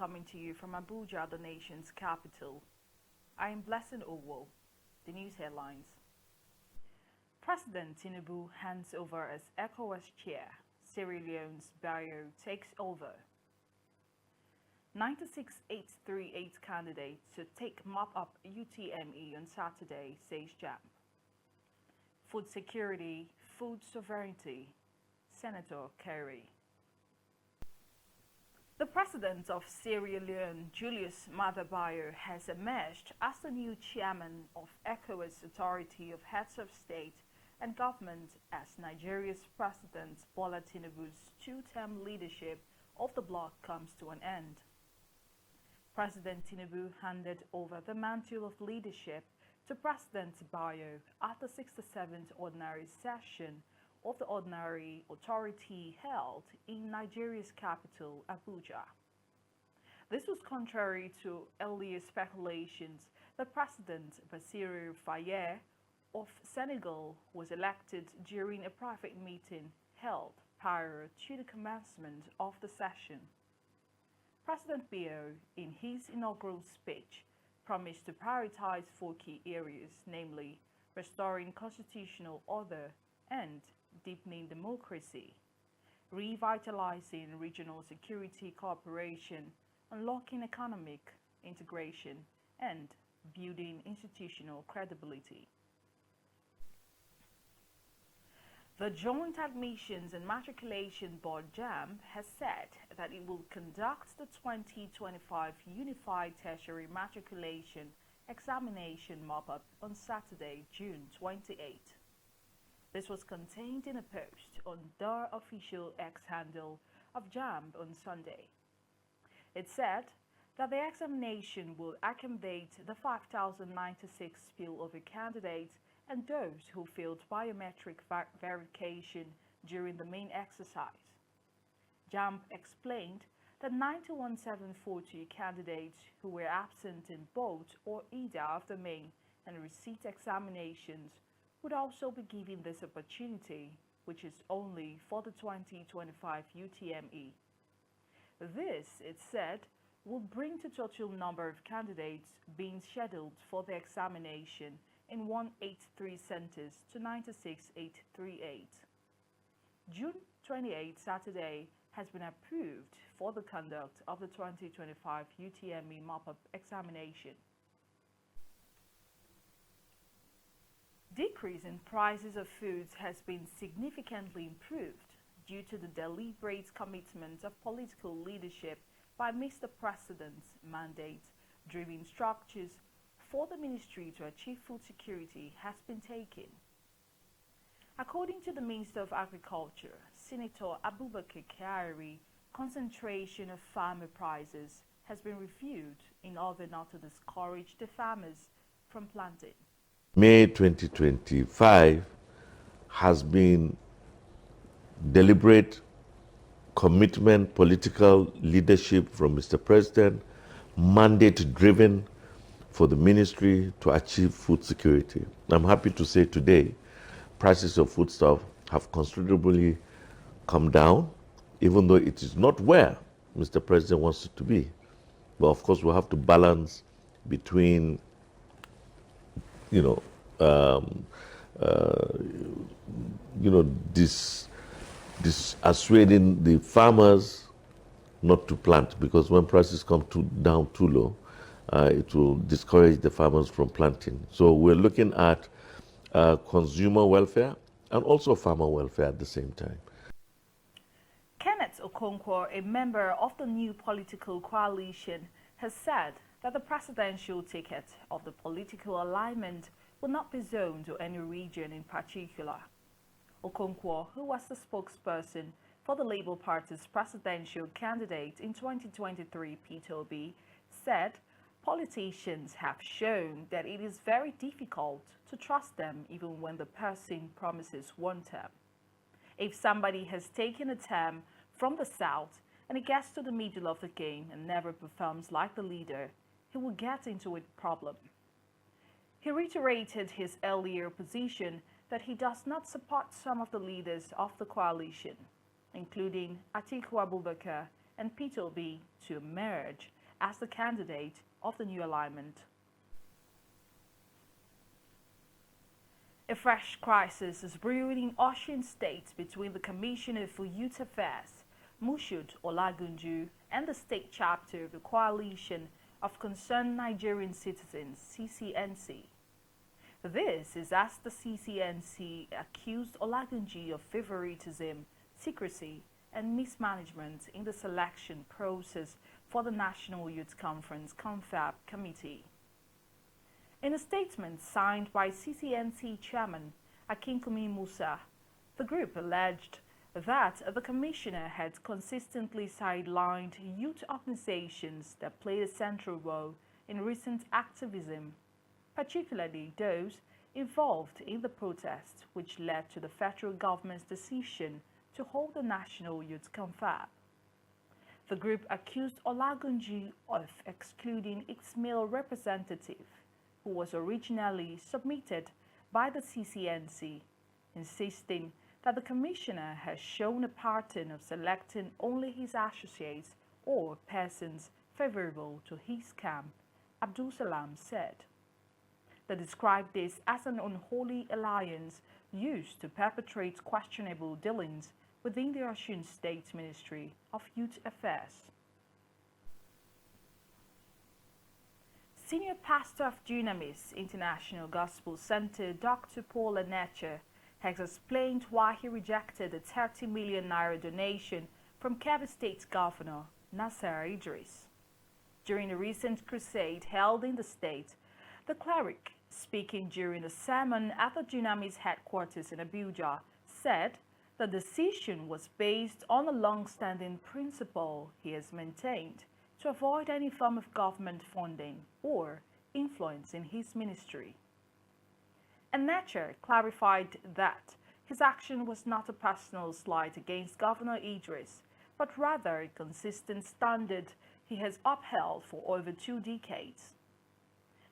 coming to you from Abuja, the nation's capital. I am Blessing Owo. The news headlines. President Tinubu hands over as ECOWAS chair. Sierra Leone's Barrow takes over. 96838 candidate to take mop-up UTME on Saturday, says JAMB. Food security, food sovereignty, Senator Kerry. The president of Sierra Leone, Julius Maada Bio, has emerged as the new chairman of ECOWAS Authority of Heads of State and Government as Nigeria's President Bola Tinubu's two-term leadership of the bloc comes to an end. President Tinubu handed over the mantle of leadership to President Bio at the 67th Ordinary Session of the Ordinary Authority held in Nigeria's capital, Abuja. This was contrary to earlier speculations that President Bassirou Faye of Senegal was elected during a private meeting held prior to the commencement of the session. President Bio, in his inaugural speech, promised to prioritize four key areas, namely restoring constitutional order and deepening democracy, revitalizing regional security cooperation, unlocking economic integration, and building institutional credibility. The Joint Admissions and Matriculation Board JAMB has said that it will conduct the 2025 Unified Tertiary Matriculation Examination mop-up on Saturday, June 28. This was contained in a post on the official X handle of JAMB on Sunday. It said that the examination will accommodate the 5,096 spillover candidates and those who failed biometric verification during the main exercise. JAMB explained that 91,740 candidates who were absent in both or either of the main and receipt examinations would also be given this opportunity, which is only for the 2025 UTME. This, it said, will bring the total number of candidates being scheduled for the examination in 183 centers to 96,838. June 28, Saturday, has been approved for the conduct of the 2025 UTME mop-up examination. Decrease in prices of foods has been significantly improved due to the deliberate commitment of political leadership by Mr. President's mandate-driven structures for the ministry to achieve food security has been taken. According to the Minister of Agriculture, Senator Abubakar Kyari, concentration of farmer prices has been reviewed in order not to discourage the farmers from planting. May 2025 has been deliberate commitment, political leadership from Mr. President, mandate driven for the ministry to achieve food security. I'm happy to say today, prices of foodstuff have considerably come down, even though it is not where Mr. President wants it to be. But of course, we'll have to balance between, this dissuading the farmers not to plant, because when prices come down too low, it will discourage the farmers from planting. So we're looking at consumer welfare and also farmer welfare at the same time. Kenneth Okonkwo, a member of the new political coalition, has said that the presidential ticket of the political alignment will not be zoned to any region in particular. Okonkwo, who was the spokesperson for the Labour Party's presidential candidate in 2023, Peter Obi, said politicians have shown that it is very difficult to trust them even when the person promises one term. If somebody has taken a term from the south and he gets to the middle of the game and never performs like the leader, he will get into a problem. He reiterated his earlier position that he does not support some of the leaders of the coalition, including Atiku Abubakar and Peter Obi, to emerge as the candidate of the new alignment. A fresh crisis is brewing in Osun State between the Commissioner for Youth Affairs, Moshood Olagunju, and the state chapter of the Coalition of Concerned Nigerian Citizens, CCNC. This is as the CCNC accused Olagunju of favoritism, secrecy, and mismanagement in the selection process for the National Youth Conference (CONFAB) committee. In a statement signed by CCNC Chairman Akinkunmi Musa, the group alleged that the Commissioner had consistently sidelined youth organizations that played a central role in recent activism, particularly those involved in the protests which led to the federal government's decision to hold the National Youth Confab. The group accused Olagunju of excluding its male representative, who was originally submitted by the CCNC, insisting that the Commissioner has shown a pattern of selecting only his associates or persons favorable to his camp, Abdul Salam said. They described this as an unholy alliance used to perpetrate questionable dealings within the Osun State Ministry of Youth Affairs. Senior pastor of Dunamis International Gospel Center, Dr. Paul Enenche, has explained why he rejected a 30 million naira donation from Kebbi State Governor Nasser Idris. During a recent crusade held in the state, the cleric, speaking during a sermon at the Dunamis headquarters in Abuja, said the decision was based on a long-standing principle he has maintained to avoid any form of government funding or influence in his ministry. Enenche clarified that his action was not a personal slight against Governor Idris, but rather a consistent standard he has upheld for over 2 decades.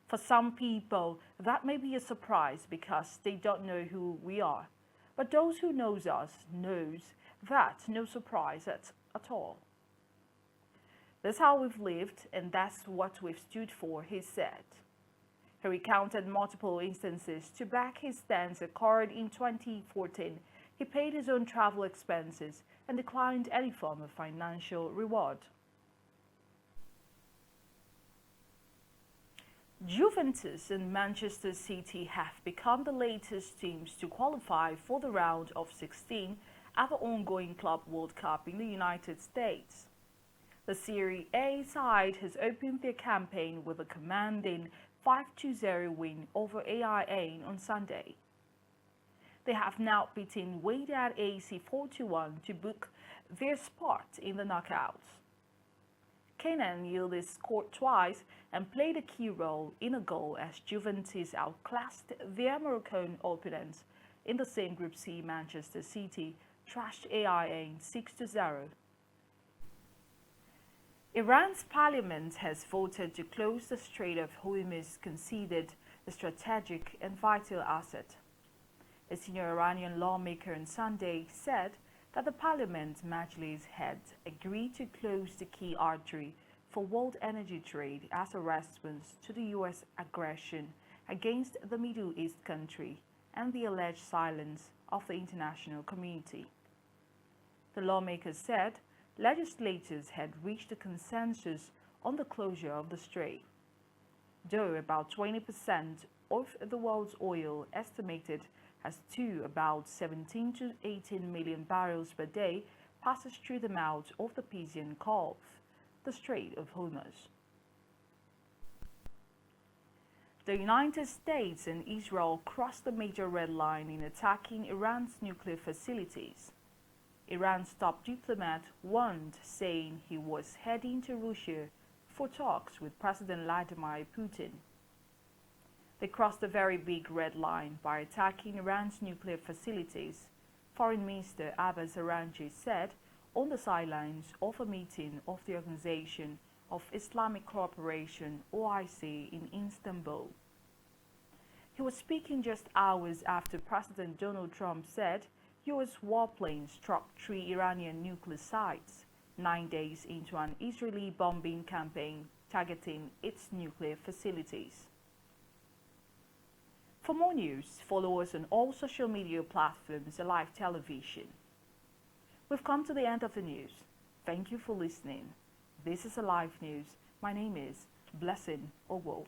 For some people, that may be a surprise because they don't know who we are, but those who knows us knows that's no surprise at all. That's how we've lived, and that's what we've stood for, he said. He recounted multiple instances to back his stance occurred in 2014. He paid his own travel expenses and declined any form of financial reward. Juventus and Manchester City have become the latest teams to qualify for the round of 16 at the ongoing Club World Cup in the United States. The Serie A side has opened their campaign with a commanding 5-0 win over AIA on Sunday. They have now beaten Wydad AC 4-1 to book their spot in the knockouts. Kenan Yildiz scored twice and played a key role in a goal as Juventus outclassed their Moroccan opponents in the same Group C. Manchester City thrashed AIA 6-0. Iran's parliament has voted to close the Strait of Hormuz, considered a strategic and vital asset. A senior Iranian lawmaker on Sunday said that the parliament majlis had agreed to close the key artery for world energy trade as a response to the U.S. aggression against the Middle East country and the alleged silence of the international community. The lawmakers said legislators had reached a consensus on the closure of the strait. Though about 20% of the world's oil, estimated as to about 17 to 18 million barrels per day, passes through the mouth of the Persian Gulf, the Strait of Hormuz. The United States and Israel crossed the major red line in attacking Iran's nuclear facilities. Iran's top diplomat warned, saying he was heading to Russia for talks with President Vladimir Putin. They crossed a very big red line by attacking Iran's nuclear facilities, Foreign Minister Abbas Araghchi said on the sidelines of a meeting of the Organization of Islamic Cooperation (OIC) in Istanbul. He was speaking just hours after President Donald Trump said U.S. warplanes struck 3 Iranian nuclear sites 9 days into an Israeli bombing campaign targeting its nuclear facilities. For more news, follow us on all social media platforms and live television. We've come to the end of the news. Thank you for listening. This is Alive News. My name is Blessing Ogwo.